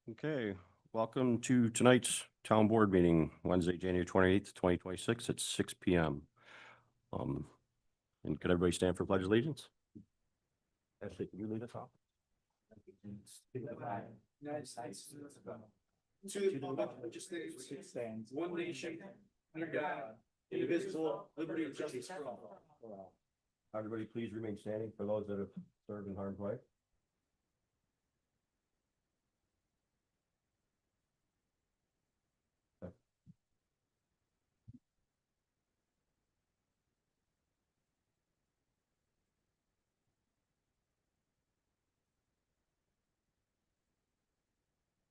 Okay, welcome to tonight's town board meeting, Wednesday, January 28th, 2026 at 6 p.m. And could everybody stand for pledge of allegiance? Ashley, can you lead us off? United States to the republic which stands one nation under God, indivisible, liberty and justice for all. Everybody, please remain standing for those that have served in harm's way.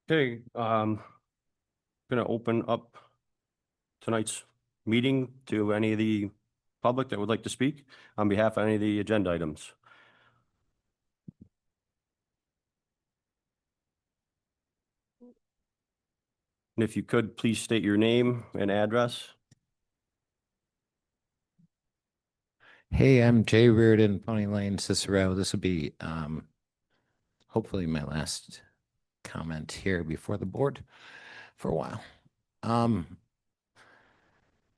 Okay, gonna open up tonight's meeting to any of the public that would like to speak on behalf of any of the agenda items. And if you could, please state your name and address. Hey, I'm Jay Reardon, Pony Lane, Cicero. This will be hopefully my last comment here before the board for a while.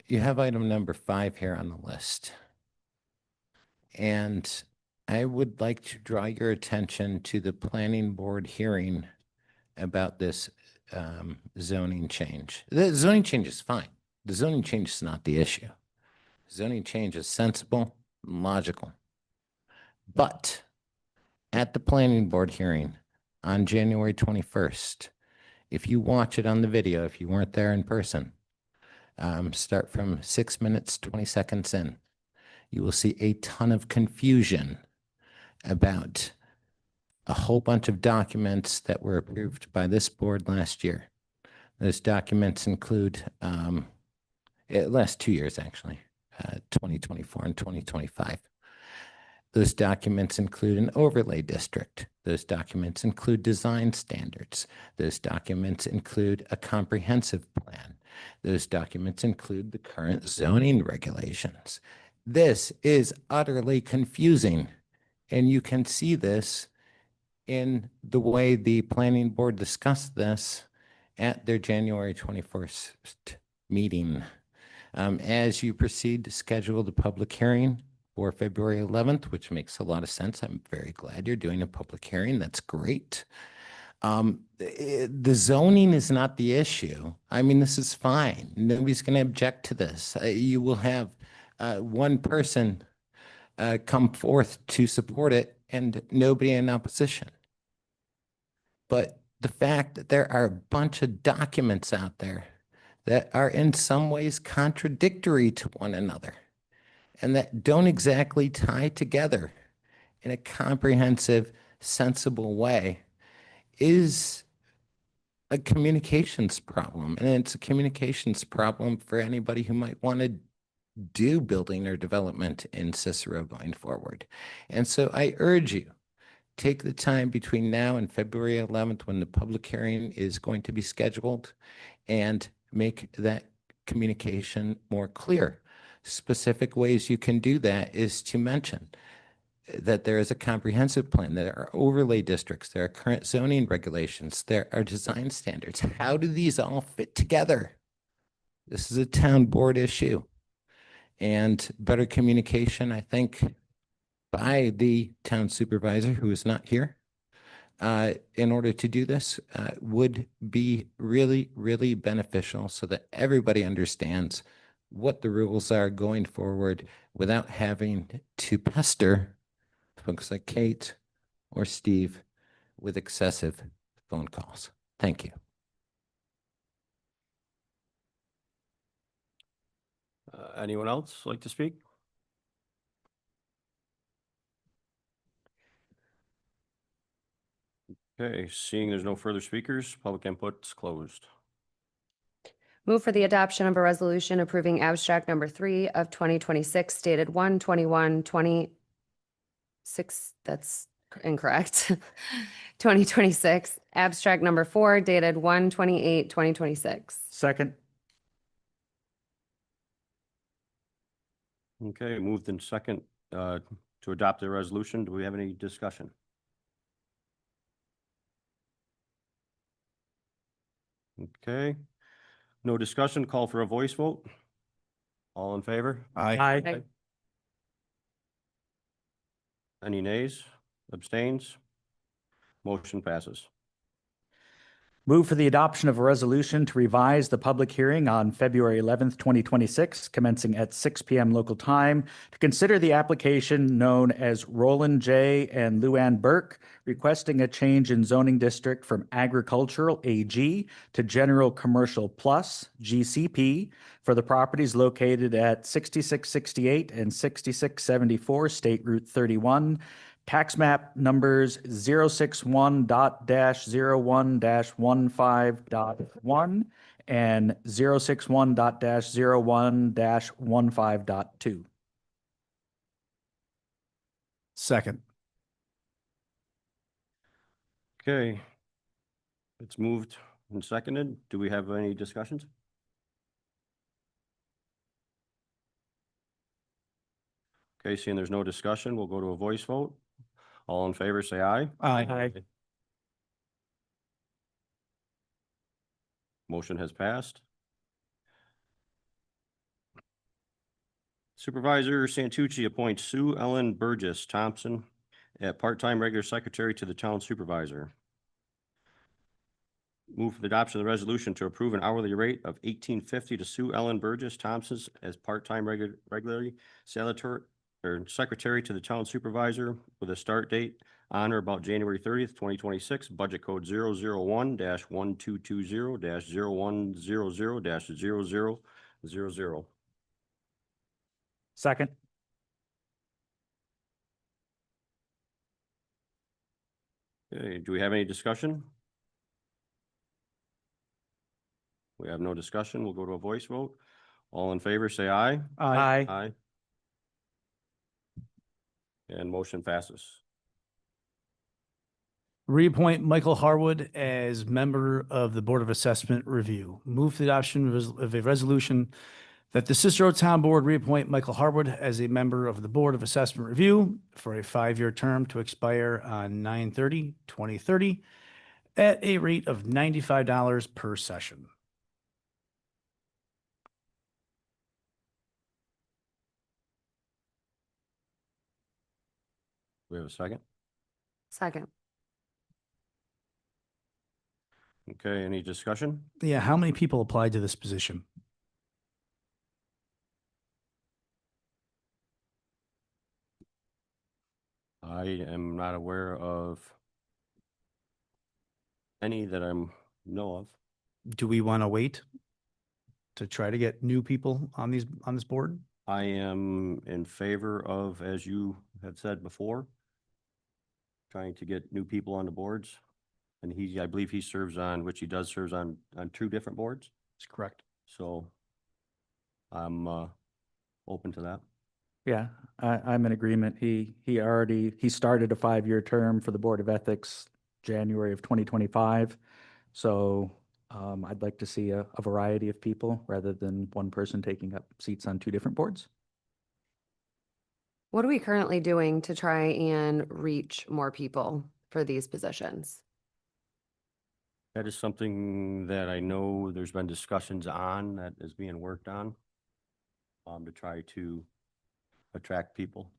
You have item number 5 here on the list. And I would like to draw your attention to the planning board hearing about this zoning change. The zoning change is fine. The zoning change is not the issue. Zoning change is sensible and logical. But at the planning board hearing on January 21st, if you watch it on the video, if you weren't there in person, start from 6 minutes, 20 seconds in, you will see a ton of confusion about a whole bunch of documents that were approved by this board last year. Those documents include, last 2 years actually, 2024 and 2025. Those documents include an overlay district. Those documents include design standards. Those documents include a comprehensive plan. Those documents include the current zoning regulations. This is utterly confusing, and you can see this in the way the planning board discussed this at their January 21st meeting. As you proceed to schedule the public hearing for February 11th, which makes a lot of sense. I'm very glad you're doing a public hearing. That's great. The zoning is not the issue. I mean, this is fine. Nobody's going to object to this. You will have one person come forth to support it and nobody in opposition. But the fact that there are a bunch of documents out there that are in some ways contradictory to one another and that don't exactly tie together in a comprehensive, sensible way is a communications problem. And it's a communications problem for anybody who might want to do building or development in Cicero going forward. And so I urge you, take the time between now and February 11th when the public hearing is going to be scheduled and make that communication more clear. Specific ways you can do that is to mention that there is a comprehensive plan, there are overlay districts, there are current zoning regulations, there are design standards. How do these all fit together? This is a town board issue. And better communication, I think, by the town supervisor who is not here in order to do this would be really, really beneficial so that everybody understands what the rules are going forward without having to pester folks like Kate or Steve with excessive phone calls. Thank you. Anyone else like to speak? Okay, seeing there's no further speakers, public input's closed. Move for the adoption of a resolution approving abstract number 3 of 2026 dated 1/21/26. That's incorrect. 2026. Abstract number 4 dated 1/28/2026. Second. Okay, moved in second to adopt the resolution. Do we have any discussion? Okay. No discussion, call for a voice vote. All in favor? Aye. Any nays, abstains? Motion passes. Move for the adoption of a resolution to revise the public hearing on February 11th, 2026, commencing at 6 p.m. local time, to consider the application known as Roland J. and Luann Burke, requesting a change in zoning district from agricultural AG to general commercial plus GCP for the properties located at 6668 and 6674 State Route 31, tax map numbers 061.01-15.1 and 061.01-15.2. Second. Okay. It's moved and seconded. Do we have any discussions? Okay, seeing there's no discussion, we'll go to a voice vote. All in favor, say aye. Aye. Motion has passed. Supervisor Santucci appoints Sue Ellen Burgess Thompson at part-time regular secretary to the town supervisor. Move for the adoption of the resolution to approve an hourly rate of $18.50 to Sue Ellen Burgess Thompson as part-time regularly salary or secretary to the town supervisor with a start date on or about January 30th, 2026, budget code 001-1220-0100-0000. Second. Okay, do we have any discussion? We have no discussion. We'll go to a voice vote. All in favor, say aye. Aye. Aye. And motion passes. Reappoint Michael Harwood as member of the Board of Assessment Review. Move for the adoption of a resolution that the Cicero Town Board reappoint Michael Harwood as a member of the Board of Assessment Review for a 5-year term to expire on 9/30/2030 at a rate of $95 per session. We have a second? Second. Okay, any discussion? Yeah, how many people applied to this position? I am not aware of any that I'm know of. Do we want to wait to try to get new people on this board? I am in favor of, as you have said before, trying to get new people on the boards. And I believe he serves on, which he does serves on 2 different boards. That's correct. So I'm open to that. Yeah, I'm in agreement. He started a 5-year term for the Board of Ethics, January of 2025. So I'd like to see a variety of people rather than one person taking up seats on 2 different boards. What are we currently doing to try and reach more people for these positions? That is something that I know there's been discussions on that is being worked on to try to attract people.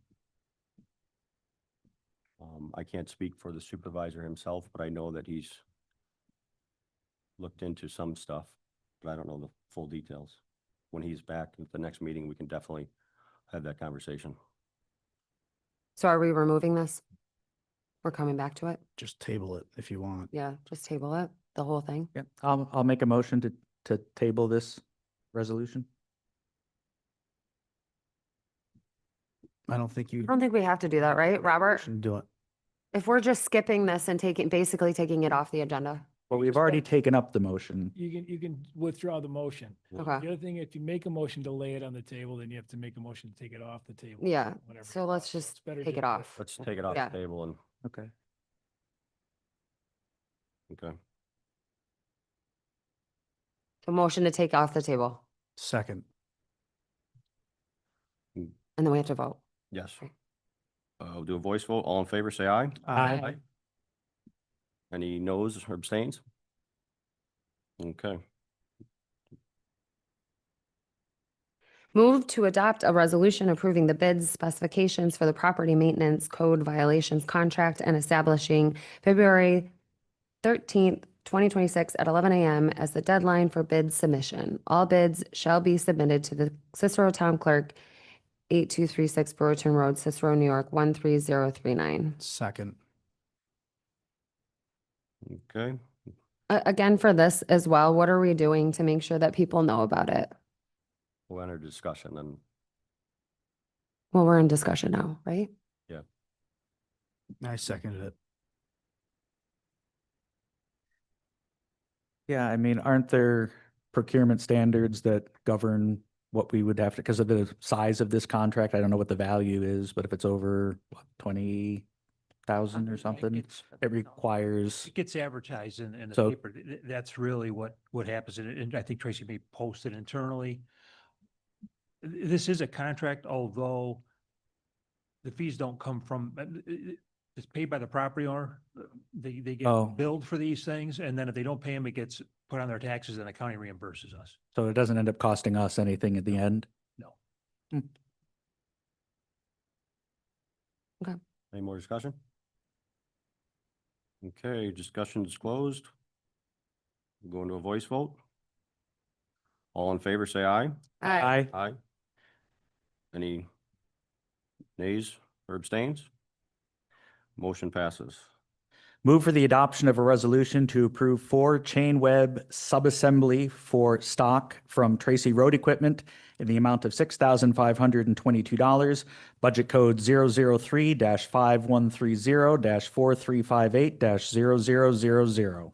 I can't speak for the supervisor himself, but I know that he's looked into some stuff, but I don't know the full details. When he's back at the next meeting, we can definitely have that conversation. So are we removing this? We're coming back to it? Just table it if you want. Yeah, just table it, the whole thing. Yeah, I'll make a motion to table this resolution. I don't think you I don't think we have to do that, right, Robert? should do it. If we're just skipping this and basically taking it off the agenda. Well, we've already taken up the motion. You can withdraw the motion. Okay. The other thing, if you make a motion to lay it on the table, then you have to make a motion to take it off the table. Yeah, whatever. so let's It's just better take just it to- off. Let's take it off Yeah. the table and, Okay. okay. So motion to take off the table, Second. and then we have to vote. Yes. Okay. We'll do a voice vote. All in favor, say aye. Aye. Any noes or abstains? Okay. Move to adopt a resolution approving the bids, specifications for the property maintenance code violations contract and establishing February 13th, 2026 at 11 a.m. as the deadline for bid submission. All bids shall be submitted to the Cicero Town Clerk, 8236 Brewerton Road, Cicero, New York, 13039. Second. Okay. Again, for this as well, what are we doing to make sure that people know about it? We'll enter discussion then. Well, we're in discussion now, right? I seconded it. Yeah, I mean, aren't there procurement standards that govern what we would have to, because of the size of this contract? I don't know what the value is, but if it's over what, 20,000 or something, it requires, It gets advertised in the So- paper. That's really what happens. And I think Tracy may post it internally. This is a contract, although the fees don't come from, it's paid by the property owner. They Oh. get billed for these things, and then if they don't pay them, it gets put on their taxes and the county reimburses us. so it doesn't end up costing us anything at the end. No. Any more discussion? Okay, discussion is closed. Go into a voice vote. All in favor, say aye. Aye. Aye. Any nays or abstains? Motion passes. Move for the adoption of a resolution to approve 4 chain web subassembly for stock from Tracy Road Equipment in the amount of $6,522. Budget code 003-5130-4358-0000.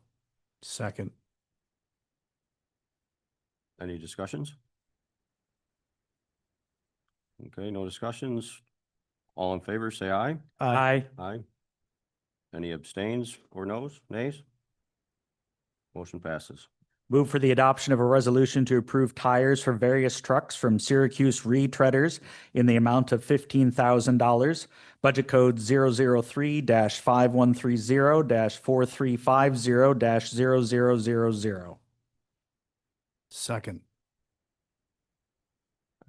Second. Any discussions? Okay, no discussions. All in favor, say aye. Aye. Aye. Any abstains or noes, nays? Motion passes. Move for the adoption of a resolution to approve tires for various trucks from Syracuse Retreaders in the amount of $15,000. Budget code 003-5130-4350-0000. Second.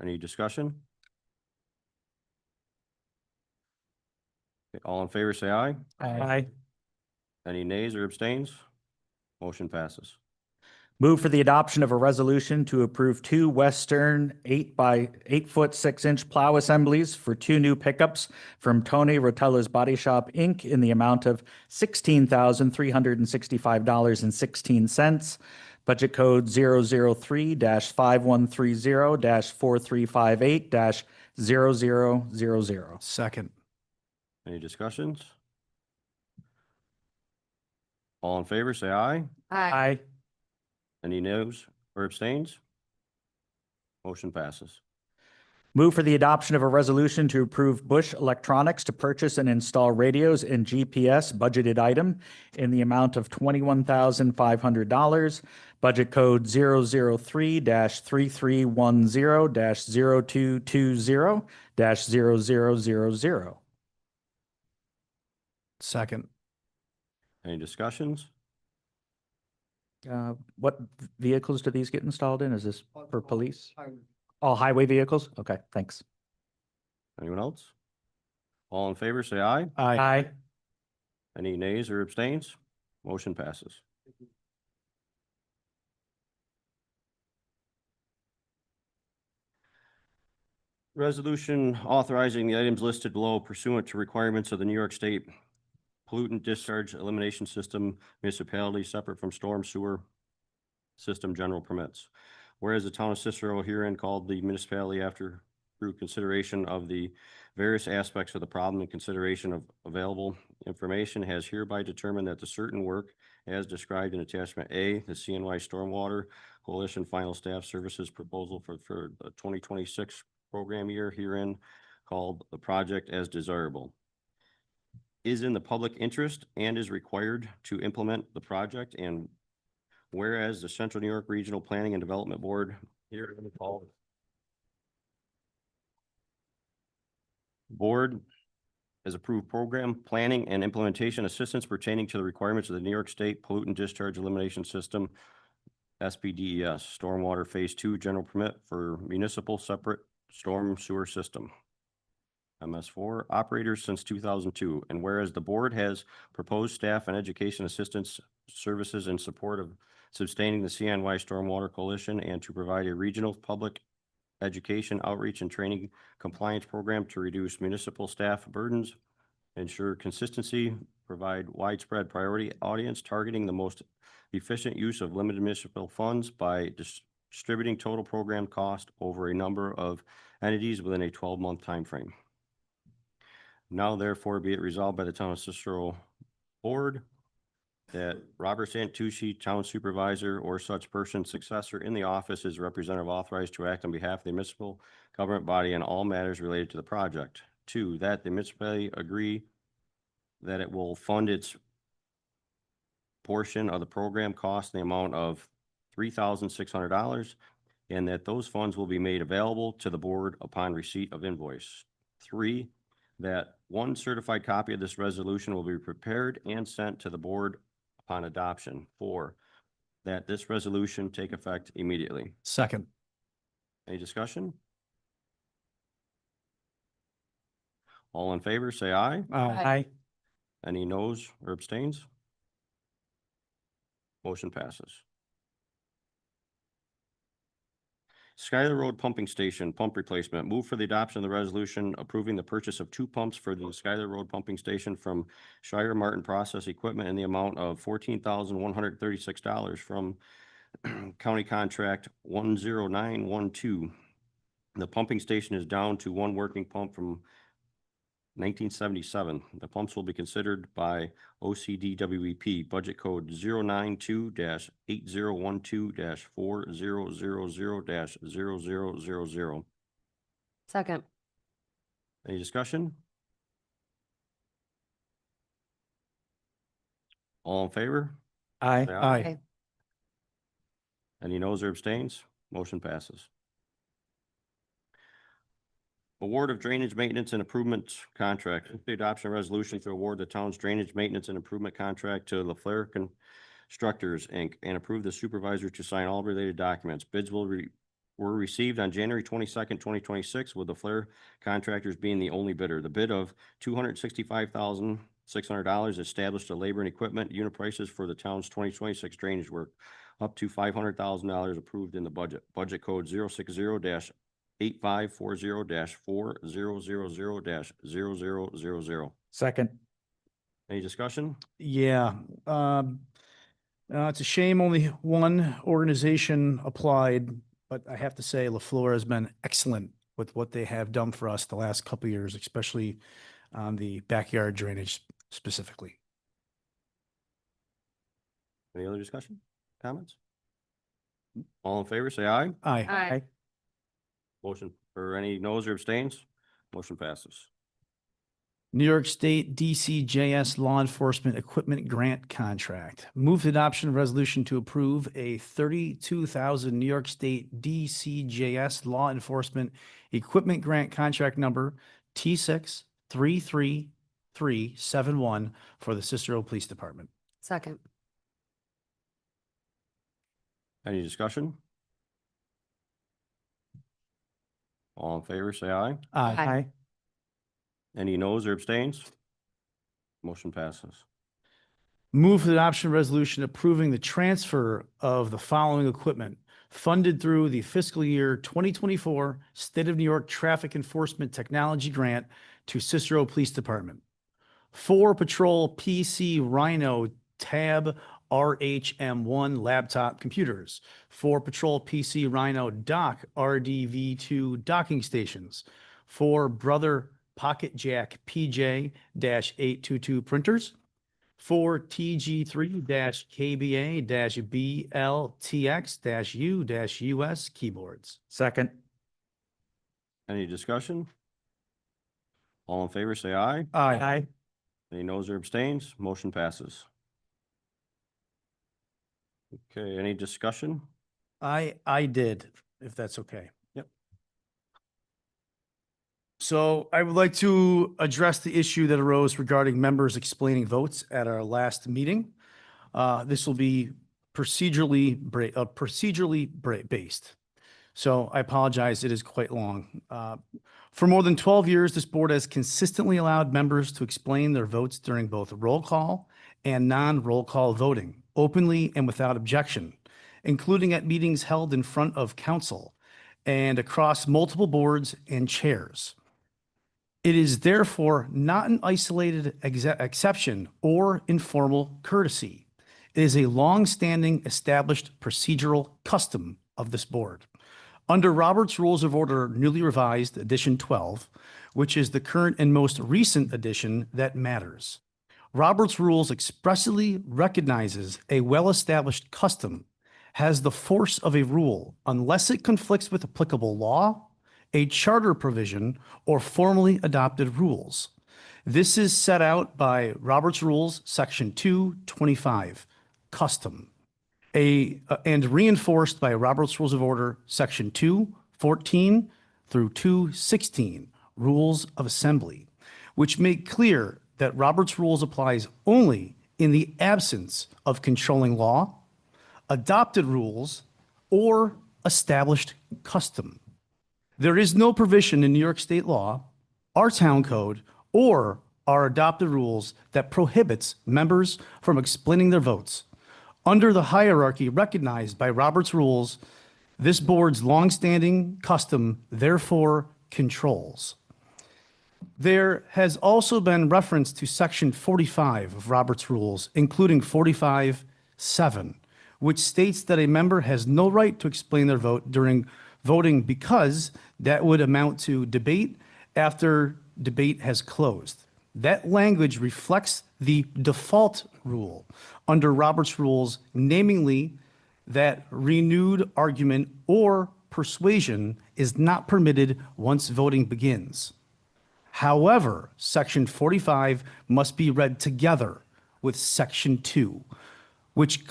Any discussion? Okay, all in favor, say aye. Aye. Any nays or abstains? Motion passes. Move for the adoption of a resolution to approve 2 Western 8x8 6-inch plow assemblies for 2 new pickups from Tony Rotella's Body Shop, Inc. in the amount of $16,365.16. Budget code 003-5130-4358-0000. Second. Any discussions? All in favor, say aye. Aye. Any noes or abstains? Motion passes. Move for the adoption of a resolution to approve Bush Electronics to purchase and install radios and GPS budgeted item in the amount of $21,500. Budget code 003-3310-0220-0000. Second. Any discussions? What vehicles do these get installed in? Is this for police? All highway vehicles? Okay, thanks. Anyone else? All in favor, say aye. Aye. Any nays or abstains? Motion passes. Resolution authorizing the items listed below pursuant to requirements of the New York State Pollutant Discharge Elimination System municipality separate from storm sewer system general permits. Whereas the town of Cicero herein called the municipality after through consideration of the various aspects of the problem and consideration of available information has hereby determined that the certain work as described in attachment A, the CNY Stormwater Coalition Final Staff Services Proposal for the 2026 program year herein called the project as desirable is in the public interest and is required to implement the project. And whereas the Central New York Regional Planning and Development Board here called Board has approved program planning and implementation assistance pertaining to the requirements of the New York State Pollutant Discharge Elimination System SPDES, Stormwater Phase 2 General Permit for Municipal Separate Storm Sewer System. MS4, operators since 2002, and whereas the board has proposed staff and education assistance services in support of sustaining the CNY Stormwater Coalition and to provide a regional public education outreach and training compliance program to reduce municipal staff burdens, ensure consistency, provide widespread priority audience targeting the most efficient use of limited municipal funds by distributing total program cost over a number of entities within a 12-month timeframe. Now therefore be it resolved by the Town of Cicero Board that Robert Santucci, Town Supervisor, or such person's successor in the office is representative authorized to act on behalf of the municipal government body in all matters related to the project. 2, that the municipality agree that it will fund its portion of the program cost in the amount of $3,600 and that those funds will be made available to the board upon receipt of invoice. 3, that one certified copy of this resolution will be prepared and sent to the board upon adoption. 4, that this resolution take effect immediately. Second. Any discussion? All in favor, say aye. Aye. Any noes or abstains? Motion passes. Skyler Road Pumping Station Pump Replacement. Move for the adoption of the resolution approving the purchase of 2 pumps for the Skyler Road Pumping Station from Shire Martin Process Equipment in the amount of $14,136 from County Contract 10912. The pumping station is down to 1 working pump from 1977. The pumps will be considered by OCDWEP, budget code 092-8012-4000-0000. Second. Any discussion? All in favor? Aye. Say Aye. Any noes or abstains? Motion passes. Award of drainage maintenance and improvement contract. The adoption resolution to award the town's drainage maintenance and improvement contract to LaFleur Constructors, Inc. and approve the supervisor to sign all related documents. Bids were received on January 22nd, 2026, with LaFleur Contractors being the only bidder. The bid of $265,600 established the labor and equipment unit prices for the town's 2026 drainage work, up to $500,000 approved in the budget. Budget code 060-8540-4000-0000. Second. Any discussion? Yeah. It's a shame only one organization applied, but I have to say LaFleur has been excellent with what they have done for us the last couple of years, especially on the backyard drainage specifically. Any other discussion? Comments? All in favor, say aye. Aye. Aye. Motion, or any noes or abstains? Motion passes. New York State DCJS Law Enforcement Equipment Grant Contract. Move the adoption of resolution to approve a $32,000 New York State DCJS Law Enforcement Equipment Grant Contract number T633371 for the Cicero Police Department. Second. Any discussion? All in favor, say aye. Aye. Any noes or abstains? Motion passes. Move for the adoption resolution approving the transfer of the following equipment funded through the fiscal year 2024 State of New York Traffic Enforcement Technology Grant to Cicero Police Department. 4 Patrol PC Rhino Tab RHM1 laptop computers, 4 Patrol PC Rhino Dock RDV2 docking stations, 4 Brother Pocket Jack PJ-822 printers, 4 TG3-KBA-BLTX-U-US keyboards. Second. Any discussion? All in favor, say aye. Aye. Any noes or abstains? Motion passes. Okay, any discussion? I did, if that's okay. Yep. So I would like to address the issue that arose regarding members explaining votes at our last meeting. This will be based. So I apologize, it is quite long. For more than 12 years, this board has consistently allowed members to explain their votes during both roll call and non-roll call voting, openly and without objection, including at meetings held in front of council and across multiple boards and chairs. It is therefore not an isolated exception or informal courtesy. It is a long-standing established procedural custom of this board. Under Robert's Rules of Order newly revised, edition 12, which is the current and most recent edition that matters, Robert's Rules expressly recognizes a well-established custom has the force of a rule unless it conflicts with applicable law, a charter provision, or formally adopted rules. This is set out by Robert's Rules, Section 225, Custom, and reinforced by Robert's Rules of Order, Section 214 through 216, Rules of Assembly, which make clear that Robert's Rules applies only in the absence of controlling law, adopted rules, or established custom. There is no provision in New York state law, our town code, or our adopted rules that prohibits members from explaining their votes. Under the hierarchy recognized by Robert's Rules, this board's longstanding custom therefore controls. There has also been reference to Section 45 of Robert's Rules, including 45(7), which states that a member has no right to explain their vote during voting because that would amount to debate after debate has closed. That language reflects the default rule under Robert's Rules, namely that renewed argument or persuasion is not permitted once voting begins. However, Section 45 must be read together with Section 2, which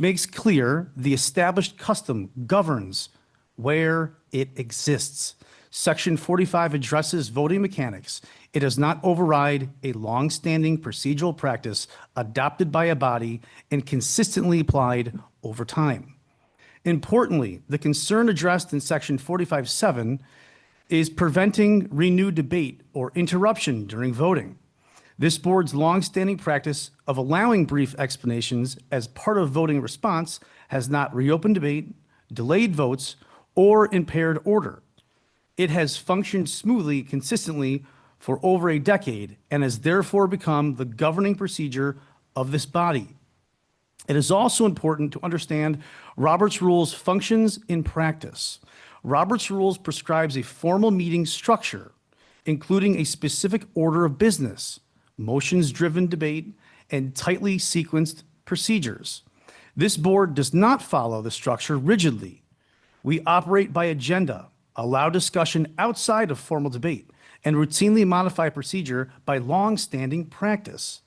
makes clear the established custom governs where it exists. Section 45 addresses voting mechanics. It does not override a long-standing procedural practice adopted by a body and consistently applied over time. Importantly, the concern addressed in Section 45(7) is preventing renewed debate or interruption during voting. This board's longstanding practice of allowing brief explanations as part of voting response has not reopened debate, delayed votes, or impaired order. It has functioned smoothly, consistently for over a decade and has therefore become the governing procedure of this body. It is also important to understand Robert's Rules functions in practice. Robert's Rules prescribes a formal meeting structure, including a specific order of business, motions-driven debate, and tightly sequenced procedures. This board does not follow the structure rigidly. We operate by agenda, allow discussion outside of formal debate, and routinely modify procedure by long-standing practice.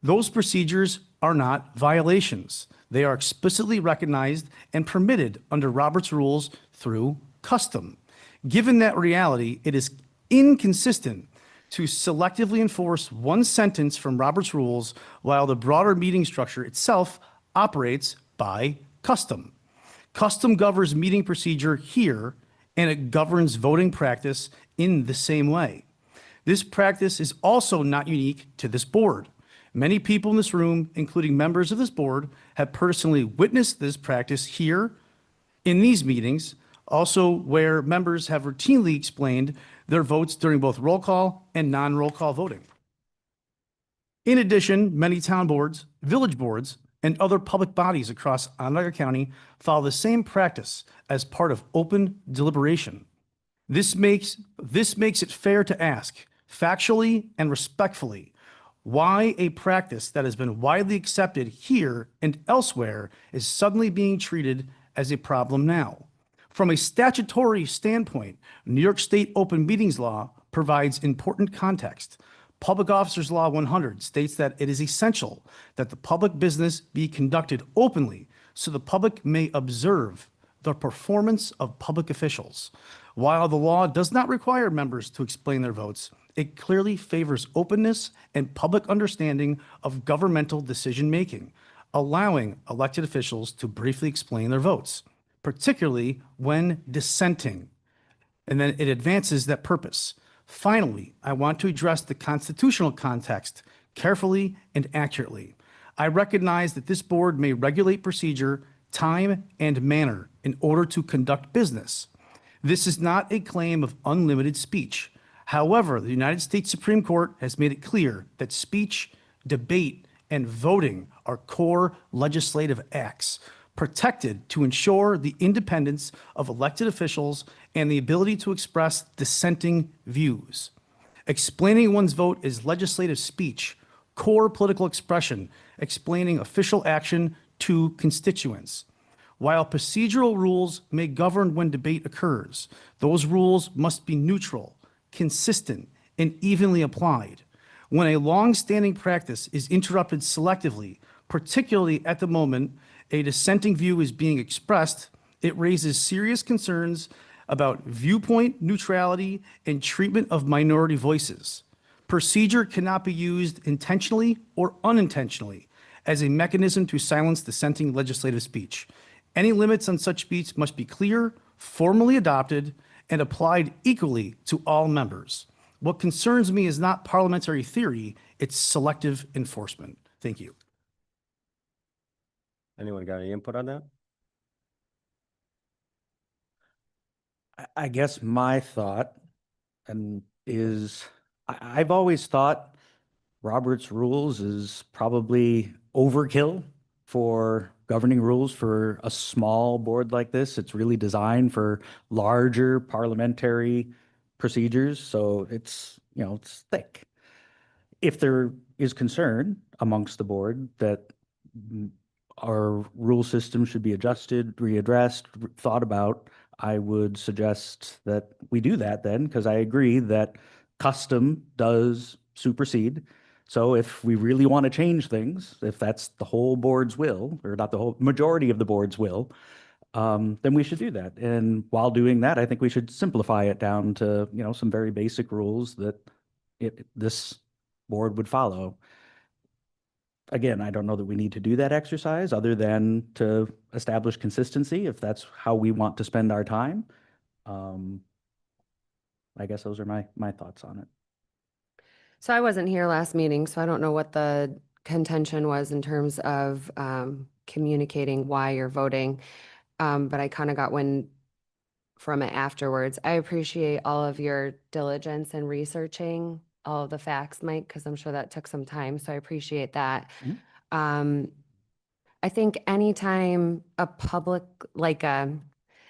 Those procedures are not violations. They are explicitly recognized and permitted under Robert's Rules through custom. Given that reality, it is inconsistent to selectively enforce one sentence from Robert's Rules while the broader meeting structure itself operates by custom. Custom governs meeting procedure here, and it governs voting practice in the same way. This practice is also not unique to this board. Many people in this room, including members of this board, have personally witnessed this practice here in these meetings, also where members have routinely explained their votes during both roll call and non-roll call voting. In addition, many town boards, village boards, and other public bodies across Onondaga County follow the same practice as part of open deliberation. This makes it fair to ask, factually and respectfully, why a practice that has been widely accepted here and elsewhere is suddenly being treated as a problem now. From a statutory standpoint, New York State Open Meetings Law provides important context. Public Officers Law 100 states that it is essential that the public business be conducted openly so the public may observe the performance of public officials. While the law does not require members to explain their votes, it clearly favors openness and public understanding of governmental decision-making. allowing elected officials to briefly explain their votes, particularly when dissenting, and then it advances that purpose. Finally, I want to address the constitutional context carefully and accurately. I recognize that this board may regulate procedure, time, and manner in order to conduct business. This is not a claim of unlimited speech. However, the United States Supreme Court has made it clear that speech, debate, and voting are core legislative acts protected to ensure the independence of elected officials and the ability to express dissenting views. Explaining one's vote is legislative speech, core political expression, explaining official action to constituents. While procedural rules may govern when debate occurs, those rules must be neutral, consistent, and evenly applied. When a long-standing practice is interrupted selectively, particularly at the moment a dissenting view is being expressed, it raises serious concerns about viewpoint neutrality and treatment of minority voices. Procedure cannot be used intentionally or unintentionally as a mechanism to silence dissenting legislative speech. Any limits on such speech must be clear, formally adopted, and applied equally to all members. What concerns me is not parliamentary theory, it's selective enforcement. Thank you. Anyone got any input on that? I guess my thought is I've always thought Robert's rules is probably overkill for governing rules for a small board like this. It's really designed for larger parliamentary procedures. So it's, it's thick. If there is concern amongst the board that our rule system should be adjusted, readdressed, thought about, I would suggest that we do that then, because I agree that custom does supersede. So if we really want to change things, if that's the whole board's will, or not the whole majority of the board's will, then we should do that. And while doing that, I think we should simplify it down to, some very basic rules that this board would follow. Again, I don't know that we need to do that exercise other than to establish consistency if that's how we want to spend our time. I guess those are my thoughts on it. So I wasn't here last meeting, so I don't know what the contention was in terms of communicating why you're voting. But I kind of got wind from it afterwards. I appreciate all of your diligence in researching all of the facts, Mike, because I'm sure that took some time. So I appreciate that. I think anytime a public, like an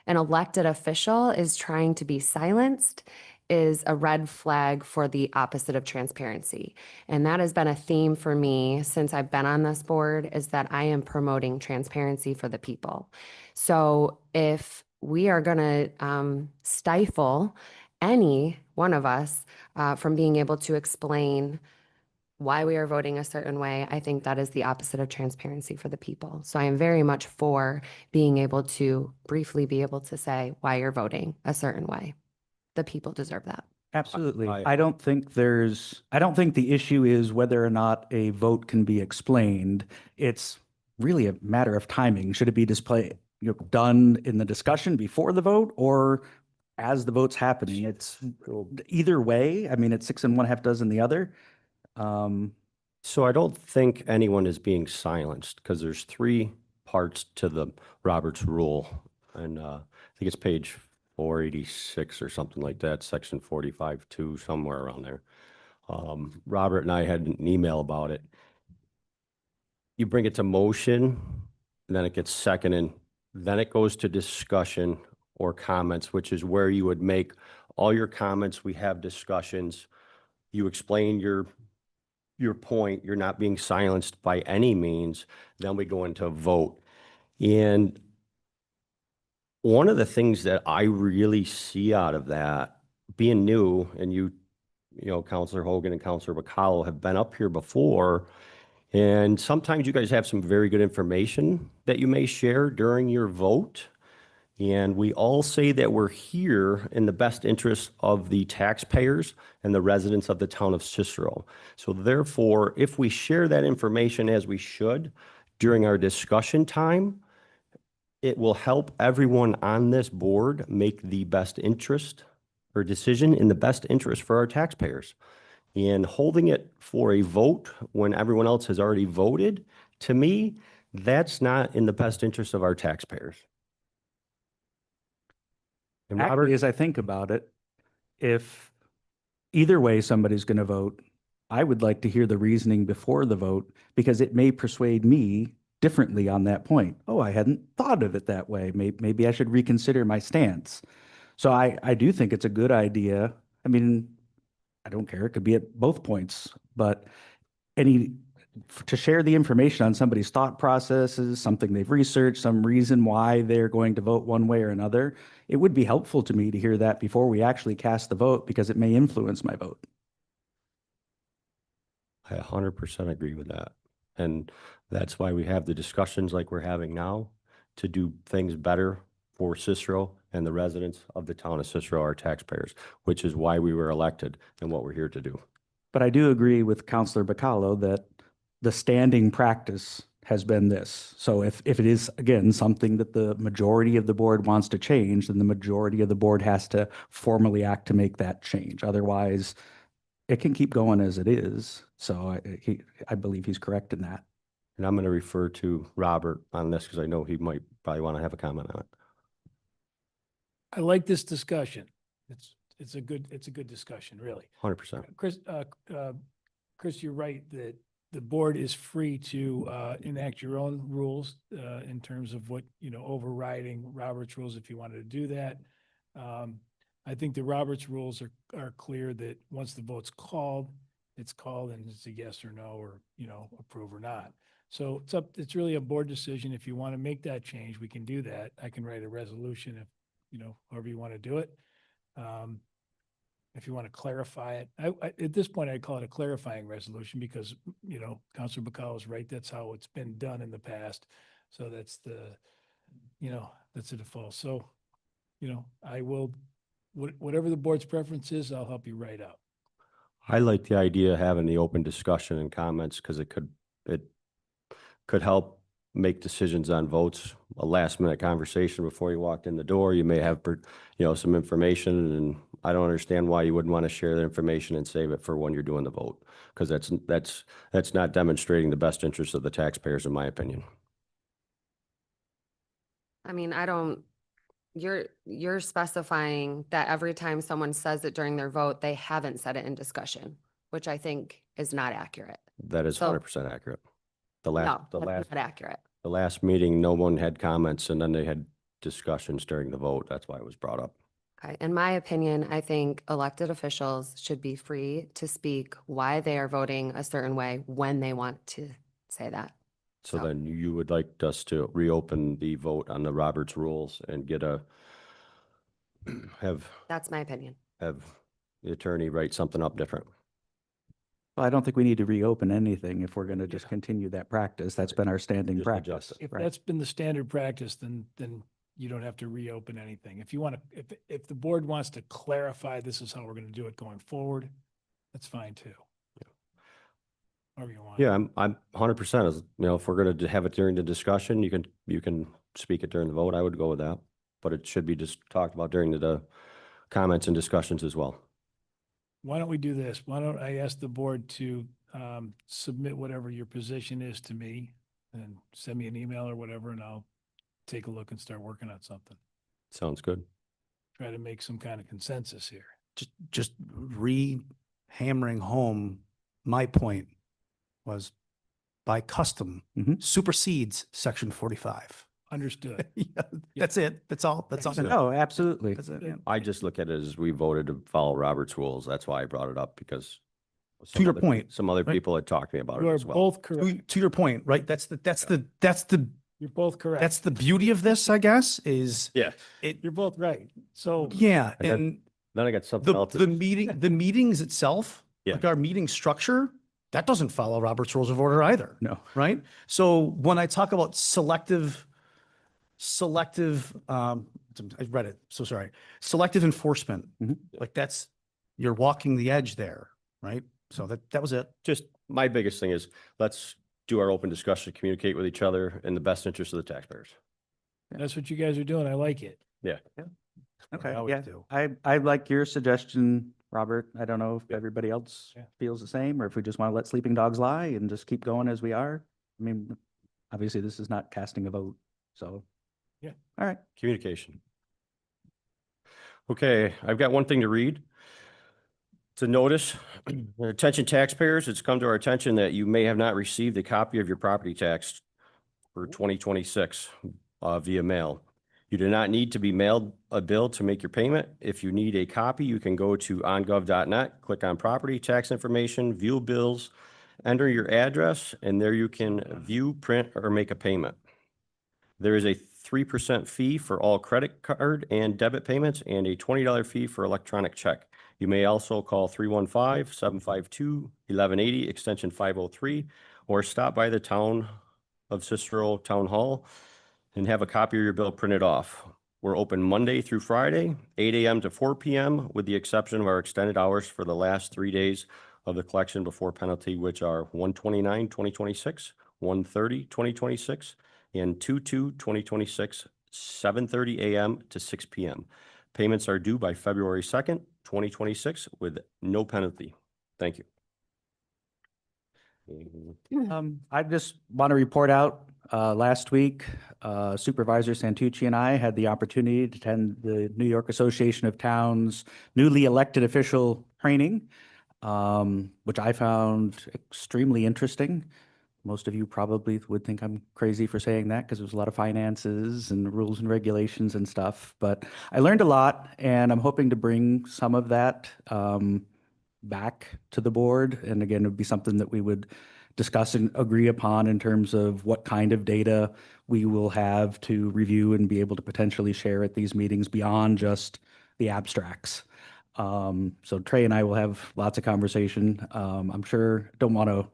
elected official is trying to be silenced is a red flag for the opposite of transparency. And that has been a theme for me since I've been on this board, is that I am promoting transparency for the people. So if we are going to stifle any one of us from being able to explain why we are voting a certain way, I think that is the opposite of transparency for the people. So I am very much for being able to briefly be able to say why you're voting a certain way. The people deserve that. Absolutely. I don't think the issue is whether or not a vote can be explained. It's really a matter of timing. Should it be done in the discussion before the vote or as the vote's happening? It's either way. I mean, it's 6 1/2 dozen the other. So I don't think anyone is being silenced because there's 3 parts to the Roberts rule. And I think it's page 486 or something like that, section 45(2), somewhere around there. Robert and I had an email about it. You bring it to motion, and then it gets seconded, then it goes to discussion or comments, which is where you would make all your comments. We have discussions. You explain your point. You're not being silenced by any means. Then we go into a vote. And one of the things that I really see out of that, being new, and you know, Counselor Hogan and Counselor Bacallo have been up here before, and sometimes you guys have some very good information that you may share during your vote. And we all say that we're here in the best interest of the taxpayers and the residents of the town of Cicero. So therefore, if we share that information as we should during our discussion time, it will help everyone on this board make the best interest or decision in the best interest for our taxpayers. And holding it for a vote when everyone else has already voted, to me, that's not in the best interest of our taxpayers. And Robert, Actually, as I think about it, if either way somebody's going to vote, I would like to hear the reasoning before the vote because it may persuade me differently on that point. Oh, I hadn't thought of it that way. Maybe I should reconsider my stance. So I do think it's a good idea. I mean, I don't care. It could be at both points, but to share the information on somebody's thought processes, something they've researched, some reason why they're going to vote one way or another, it would be helpful to me to hear that before we actually cast the vote because it may influence my vote. I 100% agree with that. And that's why we have the discussions like we're having now to do things better for Cicero and the residents of the town of Cicero, our taxpayers, which is why we were elected and what we're here to do. But I do agree with Councilor Bacallo that the standing practice has been this. So if it is, again, something that the majority of the board wants to change, then the majority of the board has to formally act to make that change. Otherwise, it can keep going as it is. So I believe he's correct in that. And I'm going to refer to Robert on this because I know he might probably want to have a comment on it. I like this discussion. It's a good discussion, really. 100%. Chris, you're right that the board is free to enact your own rules in terms of what, overriding Robert's rules if you wanted to do that. I think the Robert's rules are clear that once the vote's called, it's called and it's a yes or no or, approve or not. So it's really a board decision. If you want to make that change, we can do that. I can write a resolution if, however you want to do it. If you want to clarify it, at this point, I'd call it a clarifying resolution because, Councilor Bacallo is right. That's how it's been done in the past. So that's that's the default. So, I will, whatever the board's preference is, I'll help you write up. I like the idea of having the open discussion and comments because it could help make decisions on votes. A last minute conversation before you walked in the door, you may have, some information, and I don't understand why you wouldn't want to share the information and save it for when you're doing the vote. Because that's not demonstrating the best interest of the taxpayers, in my opinion. I mean, you're specifying that every time someone says it during their vote, they haven't said it in discussion, which I think is not accurate. That is So- 100% accurate. No, that's not accurate. The last meeting, no one had comments and then they had discussions during the vote. That's why it was brought up. Okay. In my opinion, I think elected officials should be free to speak why they are voting a certain way when they want to say that. So then you would like us to reopen the vote on the Roberts rules and That's my opinion. have the attorney write something up different. Well, I don't think we need to reopen anything if we're going to just continue that practice. That's been our standing Just practice. adjust it. If Right. that's been the standard practice, then you don't have to reopen anything. If you want to, if the board wants to clarify, this is how we're going to do it going forward, that's fine too. However you want. Yeah, I'm 100%. As if we're going to have it during the discussion, you can speak it during the vote. I would go with that, but it should be just talked about during the comments and discussions as well. Why don't we do this? Why don't I ask the board to submit whatever your position is to me and send me an email or whatever, and I'll take a look and start working on something. Sounds good. Try to make some kind of consensus here. Just re-hammering home my point was by custom Mhm. supersedes section 45. Understood. Yeah, that's it. That's all. That's all. No, absolutely. That's it. Yeah. I just look at it as we voted to follow Robert's rules. That's why I brought it up because To your other- point, some other right? people had talked to me about You it are as well. both correct. To your point, right? That's the You're both correct. that's the beauty of this, I guess, is Yeah. You're both right. So yeah, And then- and Then I got something else. the meetings itself, Yeah. like our meeting structure, that doesn't follow Robert's Rules of Order either. No. Right? So when I talk about selective, I read it, so sorry, selective enforcement, Mhm. like you're walking the edge there, right? So that was it. Just my biggest thing is let's do our open discussion, communicate with each other in the best interest of the taxpayers. That's what you guys are doing. I like it. Okay, I always yeah, do. I like your suggestion, Robert. I don't know if everybody else Yeah. feels the same, or if we just want to let sleeping dogs lie and just keep going as we are. I mean, obviously, this is not casting a vote, so. Yeah. All right. Communication. Okay, I've got one thing to read. It's a notice. Attention taxpayers, it's come to our attention that you may have not received a copy of your property tax for 2026 via mail. You do not need to be mailed a bill to make your payment. If you need a copy, you can go to ongov.net, click on property tax information, view bills, enter your address, and there you can view, print, or make a payment. There is a 3% fee for all credit card and debit payments and a $20 fee for electronic check. You may also call 315-752-1180, extension 503, or stop by the Town of Cicero Town Hall and have a copy of your bill printed off. We're open Monday through Friday, 8 a.m. to 4 p.m., with the exception of our extended hours for the last 3 days of the collection before penalty, which are 1/29/2026, 1/30/2026, and 2/2/2026, 7:30 a.m. to 6 p.m. Payments are due by February 2nd, 2026, with no penalty. Thank you. I just want to report out, last week, Supervisor Santucci and I had the opportunity to attend the New York Association of Towns newly elected official training, which I found extremely interesting. Most of you probably would think I'm crazy for saying that because there's a lot of finances and rules and regulations and stuff, but I learned a lot, and I'm hoping to bring some of that back to the board. And again, it would be something that we would discuss and agree upon in terms of what kind of data we will have to review and be able to potentially share at these meetings beyond just the abstracts. So Trey and I will have lots of conversation. I'm sure, don't want to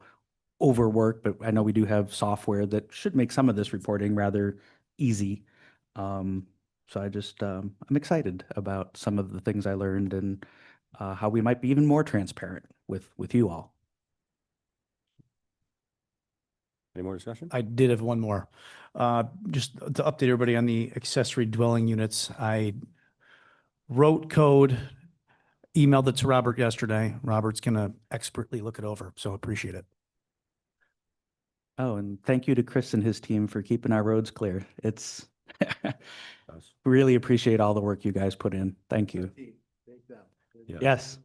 overwork, but I know we do have software that should make some of this reporting rather easy. So I just, I'm excited about some of the things I learned and how we might be even more transparent with you all. Any more discussion? I did have one more. Just to update everybody on the accessory dwelling units, I wrote code, emailed it to Robert yesterday. Robert's gonna expertly look it over, so appreciate it. Oh, and thank you to Chris and his team for keeping our roads clear. It's Yes. really appreciate all the work you guys put in. Thank you. Yeah. Yes.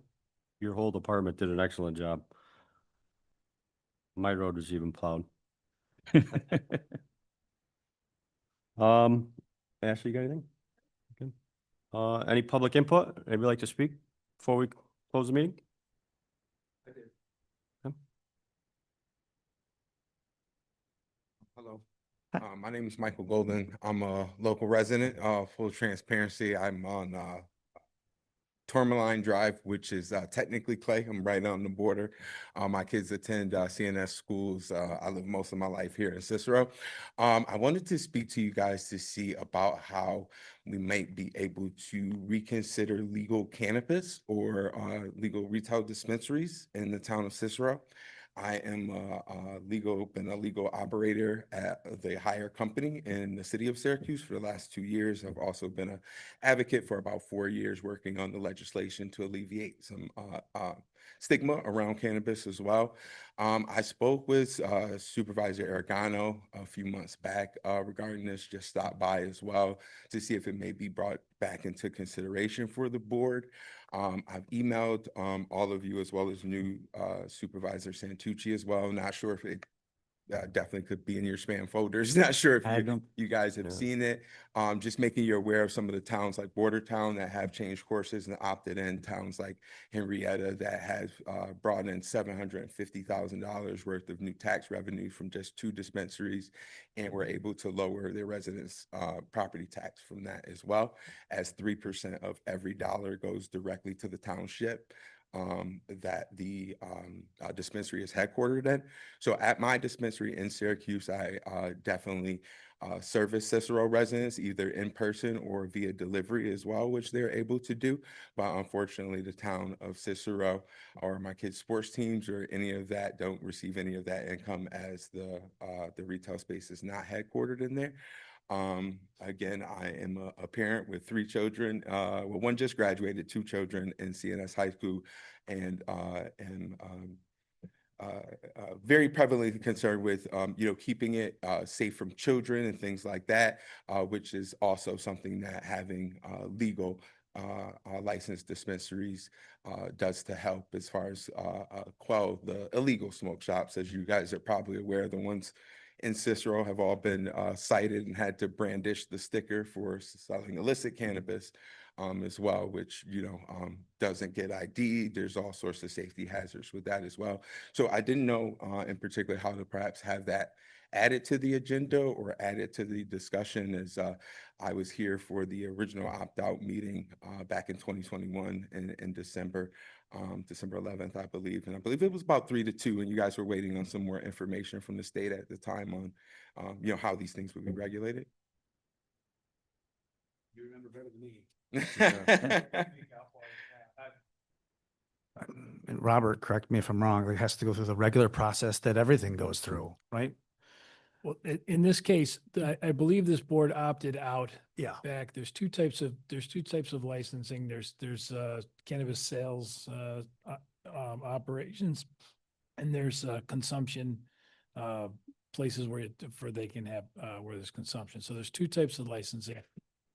Your whole department did an excellent job. My road was even plowed. Ashley, you got anything? Okay. Any public input? Anybody like to speak before we close the meeting? Hello, my name is Michael Golden. I'm a local resident. Full transparency, I'm on Tourmaline Drive, which is technically Clay. I'm right on the border. My kids attend CNS schools. I live most of my life here in Cicero. I wanted to speak to you guys to see about how we might be able to reconsider legal cannabis or legal retail dispensaries in the town of Cicero. I am been a legal operator at the Hire Company in the city of Syracuse for the last 2 years. I've also been an advocate for about 4 years, working on the legislation to alleviate some stigma around cannabis as well. I spoke with Supervisor Aragano a few months back regarding this, just stopped by as well to see if it may be brought back into consideration for the board. I've emailed all of you as well as new Supervisor Santucci as well. Not sure if it definitely could be in your spam folders. Not sure if you guys have seen it. Just making you aware of some of the towns like Bordertown that have changed courses and opted in, towns like Henrietta that has brought in $750,000 worth of new tax revenue from just 2 dispensaries, and were able to lower their residents' property tax from that as well, as 3% of every dollar goes directly to the township. that the dispensary is headquartered in. So at my dispensary in Syracuse, I definitely service Cicero residents either in person or via delivery as well, which they're able to do. But unfortunately, the town of Cicero or my kids' sports teams or any of that don't receive any of that income as the retail space is not headquartered in there. Again, I am a parent with 3 children. Well, one just graduated, 2 children in CNS high school, and am very prevalently concerned with, keeping it safe from children and things like that, which is also something that having legal licensed dispensaries does to help as far as quell the illegal smoke shops. As you guys are probably aware, the ones in Cicero have all been cited and had to brandish the sticker for selling illicit cannabis as well, which, doesn't get ID. There's all sorts of safety hazards with that as well. So I didn't know in particular how to perhaps have that added to the agenda or added to the discussion, as I was here for the original opt-out meeting back in 2021 in December. December 11th, I believe. And I believe it was about 3-2, and you guys were waiting on some more information from the state at the time on, how these things would be regulated. You remember better than me. And Robert, correct me if I'm wrong, it has to go through the regular process that everything goes through, right? Well, in this case, I believe this board opted out Yeah. back. There's two types of licensing. There's cannabis sales operations, and there's consumption places where they can have where there's consumption. So there's 2 types of licensing.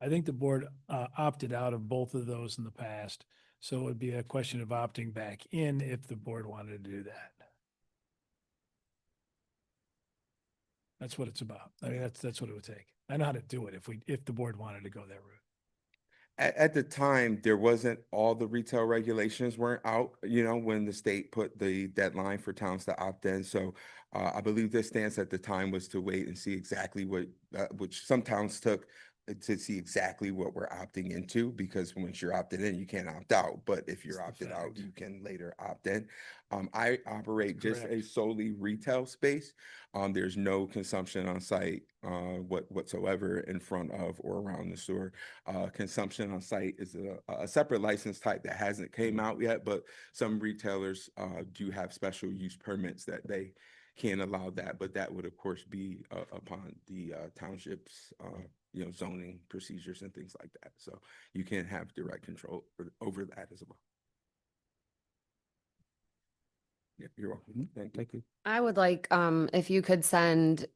I think the board opted out of both of those in the past. So it would be a question of opting back in if the board wanted to do that. That's what it's about. I mean, that's what it would take. I know how to do it if the board wanted to go that route. At the time, there wasn't, all the retail regulations weren't out, when the state put the deadline for towns to opt in. So I believe the stance at the time was to wait and see exactly which some towns took, to see exactly what we're opting into, because once you're opted in, you can't opt out. But if you're opted out, you can later opt in. I operate just a Correct. solely retail space. There's no consumption on site whatsoever in front of or around the store. Consumption on site is a separate license type that hasn't came out yet, but some retailers do have special use permits that they can allow that, but that would of course be upon the township's zoning procedures and things like that. So you can't have direct control over that as well. Yeah, you're welcome. Thank you. I would like, if you could send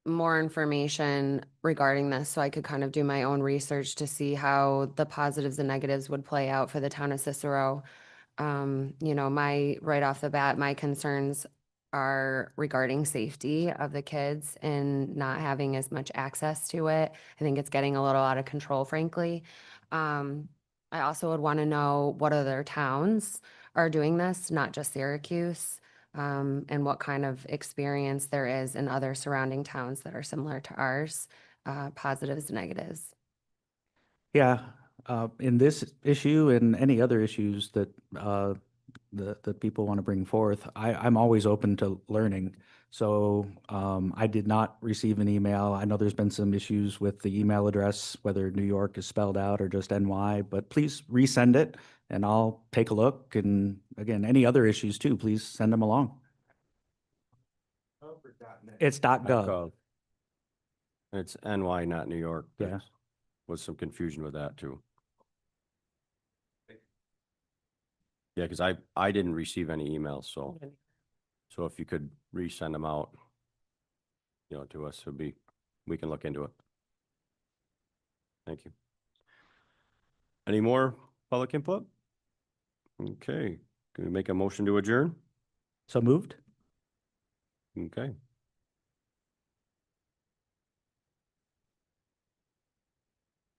more information regarding this so I could kind of do my own research to see how the positives and negatives would play out for the town of Cicero. Right off the bat, my concerns are regarding safety of the kids and not having as much access to it. I think it's getting a little out of control, frankly. I also would want to know what other towns are doing this, not just Syracuse, and what kind of experience there is in other surrounding towns that are similar to ours, positives, negatives. Yeah, in this issue and any other issues that that people want to bring forth, I'm always open to learning. So I did not receive an email. I know there's been some issues with the email address, whether New York is spelled out or just NY, but please resend it and I'll take a look. And again, any other issues too, please send them along. It's .gov. It's NY, not New York. Yeah. There was some confusion with that too. Yeah, because I didn't receive any emails, so if you could resend them out, to us, we can look into it. Thank you. Any more public input? Okay, can we make a motion to adjourn? So moved? Okay,